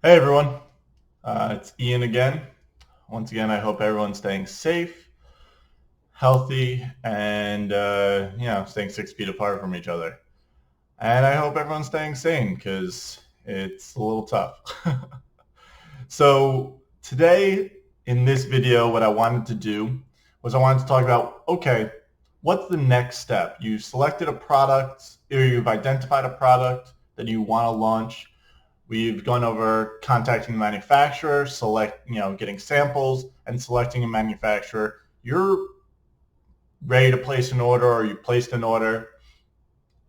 Hey everyone, it's Ian again. Once again, I hope everyone's staying safe, healthy, and staying 6 feet apart from each other. And I hope everyone's staying sane because it's a little tough. So today in this video, what I wanted to do was I wanted to talk about, okay, what's the next step? You've selected a product or you've identified a product that you want to launch. We've gone over contacting the manufacturer, getting samples and selecting a manufacturer. You're ready to place an order or you placed an order.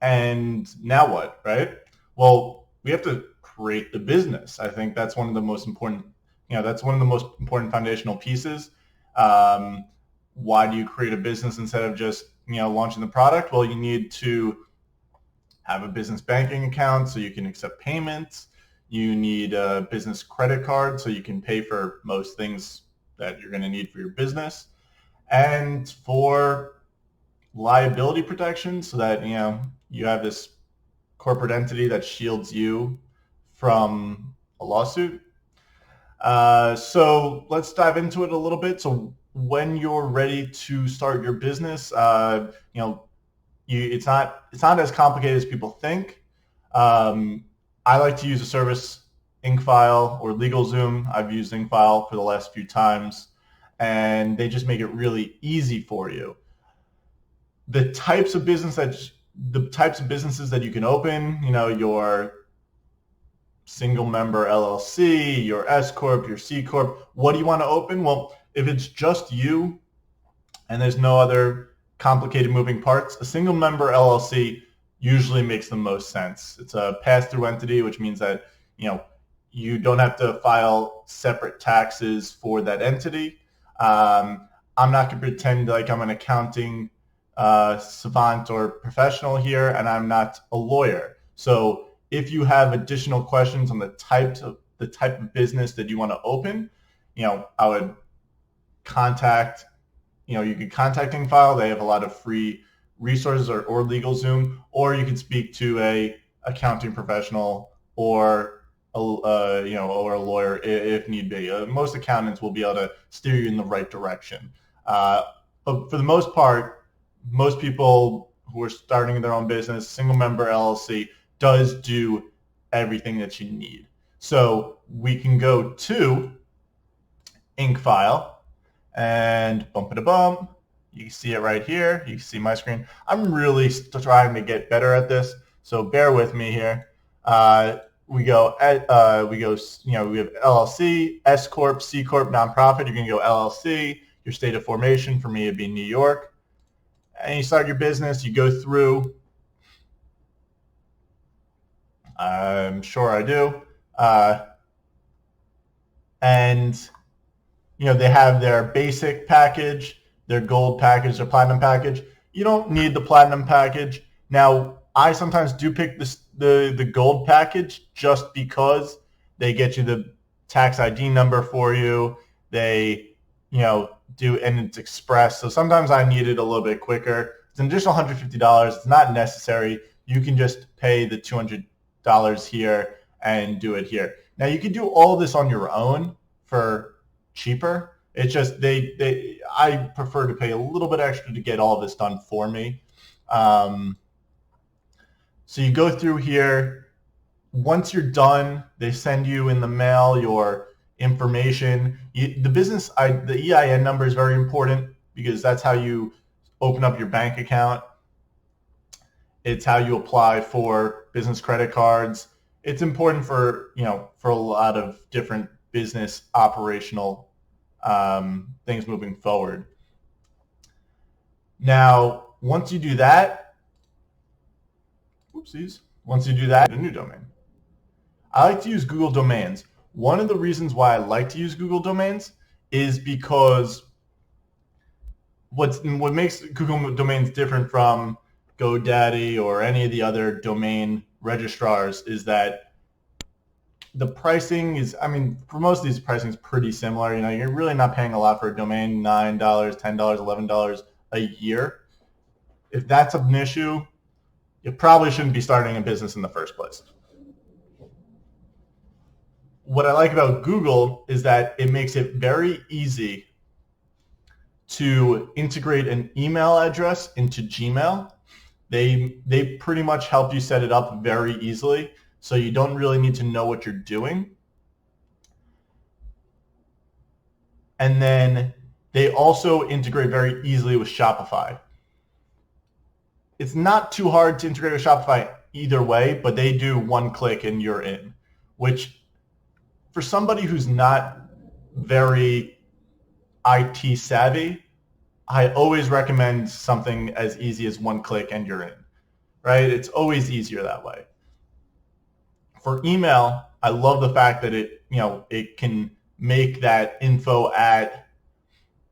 And now what, right? Well, we have to create the business. I think that's one of the most important, that's one of the most important foundational pieces. Um, why do you create a business instead of just, launching the product? Well, you need to have a business banking account so you can accept payments. You need a business credit card so you can pay for most things that you're going to need for your business. And for liability protection so that, you have this corporate entity that shields you from a lawsuit. So let's dive into it a little bit. So when you're ready to start your business, it's not as complicated as people think. Um, I like to use a service, InkFile or LegalZoom. I've used InkFile for the last few times, and they just make it really easy for you. The types of businesses that you can open, your single member LLC, your S corp, your C corp. What do you want to open? Well, if it's just you and there's no other complicated moving parts, a single member LLC usually makes the most sense. It's a pass-through entity, which means that you don't have to file separate taxes for that entity. I'm not going to pretend like I'm an accounting savant or professional here, and I'm not a lawyer. So if you have additional questions on the type of business that you want to open, I would contact you can contact InkFile. They have a lot of free resources or LegalZoom, or you can speak to a accounting professional or or a lawyer if need be. Most accountants will be able to steer you in the right direction. But for the most part, most people who are starting their own business, single member LLC, does do everything that you need. So we can go to InkFile and bump it a bump. You see it right here. You see my screen. I'm really trying to get better at this, so bear with me here. We have LLC, S corp, C corp, nonprofit. You're gonna go LLC. Your state of formation, for me, it'd be New York. And you start your business. You go through. I'm sure I do. Uh, and they have their basic package, their gold package, their platinum package. You don't need the platinum package. Now, I sometimes do pick the gold package just because they get you the tax ID number for you. They, do, and it's express. So sometimes I need it a little bit quicker. It's an additional $150. It's not necessary. You can just pay the $200 here and do it here. Now, you can do all this on your own for cheaper. It's just I prefer to pay a little bit extra to get all this done for me. Um, so you go through here. Once you're done, they send you in the mail your information. The EIN number is very important because that's how you open up your bank account. It's how you apply for business credit cards. It's important for a lot of different business operational things moving forward. Now, once you do that, once you do that, a new domain. I like to use Google Domains. One of the reasons why I like to use Google Domains is because what makes Google Domains different from GoDaddy or any of the other domain registrars is that the pricing is, for most of these pricing is pretty similar. You're really not paying a lot for a domain, $9, $10, $11 a year. If that's an issue, you probably shouldn't be starting a business in the first place. what I like about Google is that it makes it very easy to integrate an email address into Gmail. They pretty much help you set it up very easily, so you don't really need to know what you're doing. And then they also integrate very easily with Shopify. It's not too hard to integrate with Shopify either way, but they do one click and you're in, which for somebody who's not very IT savvy, I always recommend something as easy as one click and you're in, right? It's always easier that way. For email, I love the fact that it can make that info at,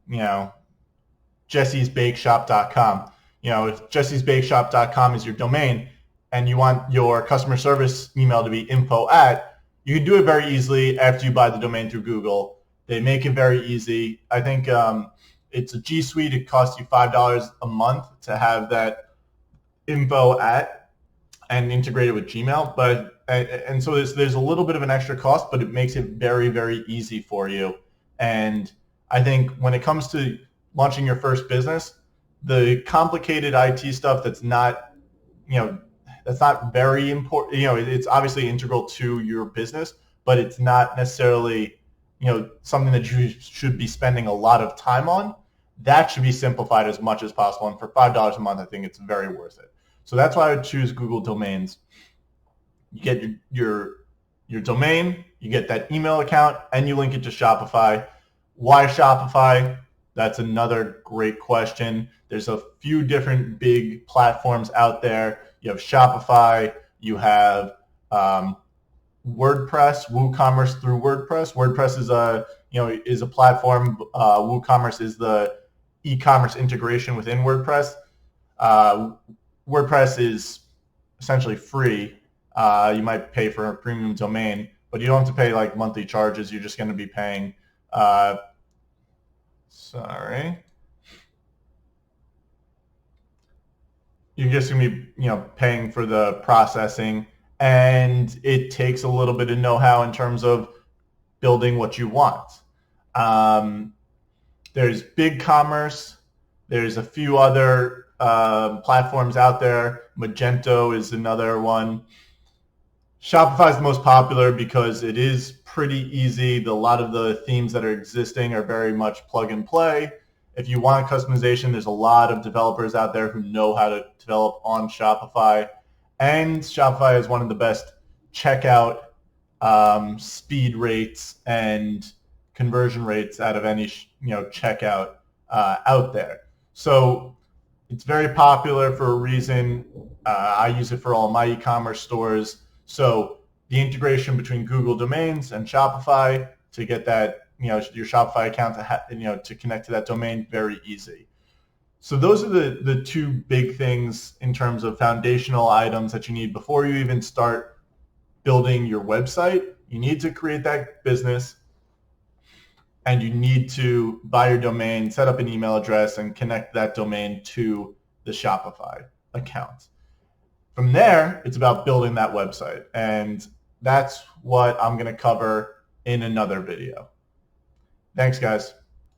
jessiesbakeshop.com. If jessiesbakeshop.com is your domain and you want your customer service email to be info at, you can do it very easily after you buy the domain through Google. They make it very easy. I think it's a G Suite. It costs you $5 a month to have that info at and integrate it with Gmail. And so there's a little bit of an extra cost, but it makes it very, very easy for you. And I think when it comes to launching your first business, the complicated IT stuff that's not very important. It's obviously integral to your business, but it's not necessarily something that you should be spending a lot of time on. That should be simplified as much as possible. And for $5 a month, I think it's very worth it. So that's why I would choose Google Domains. You get your domain, you get that email account, and you link it to Shopify. Why Shopify? That's another great question. There's a few different big platforms out there. You have Shopify, you have WordPress, WooCommerce through WordPress. WordPress is a platform. WooCommerce is the e-commerce integration within WordPress. WordPress is essentially free. You might pay for a premium domain, but you don't have to pay like monthly charges. You're just going to be paying. You're just going to be paying for the processing, and it takes a little bit of know-how in terms of building what you want. There's BigCommerce. There's a few other platforms out there. Magento is another one. Shopify is the most popular because it is pretty easy. A lot of the themes that are existing are very much plug and play. If you want customization, there's a lot of developers out there who know how to develop on Shopify. And Shopify is one of the best checkout speed rates and conversion rates out of any checkout out there. So it's very popular for a reason. I use it for all my e-commerce stores. So the integration between Google Domains and Shopify to get that, your Shopify account to connect to that domain, very easy. So those are the two big things in terms of foundational items that you need before you even start building your website. You need to create that business, and you need to buy your domain, set up an email address, and connect that domain to the Shopify account. From there, it's about building that website, and that's what I'm going to cover in another video. Thanks, guys.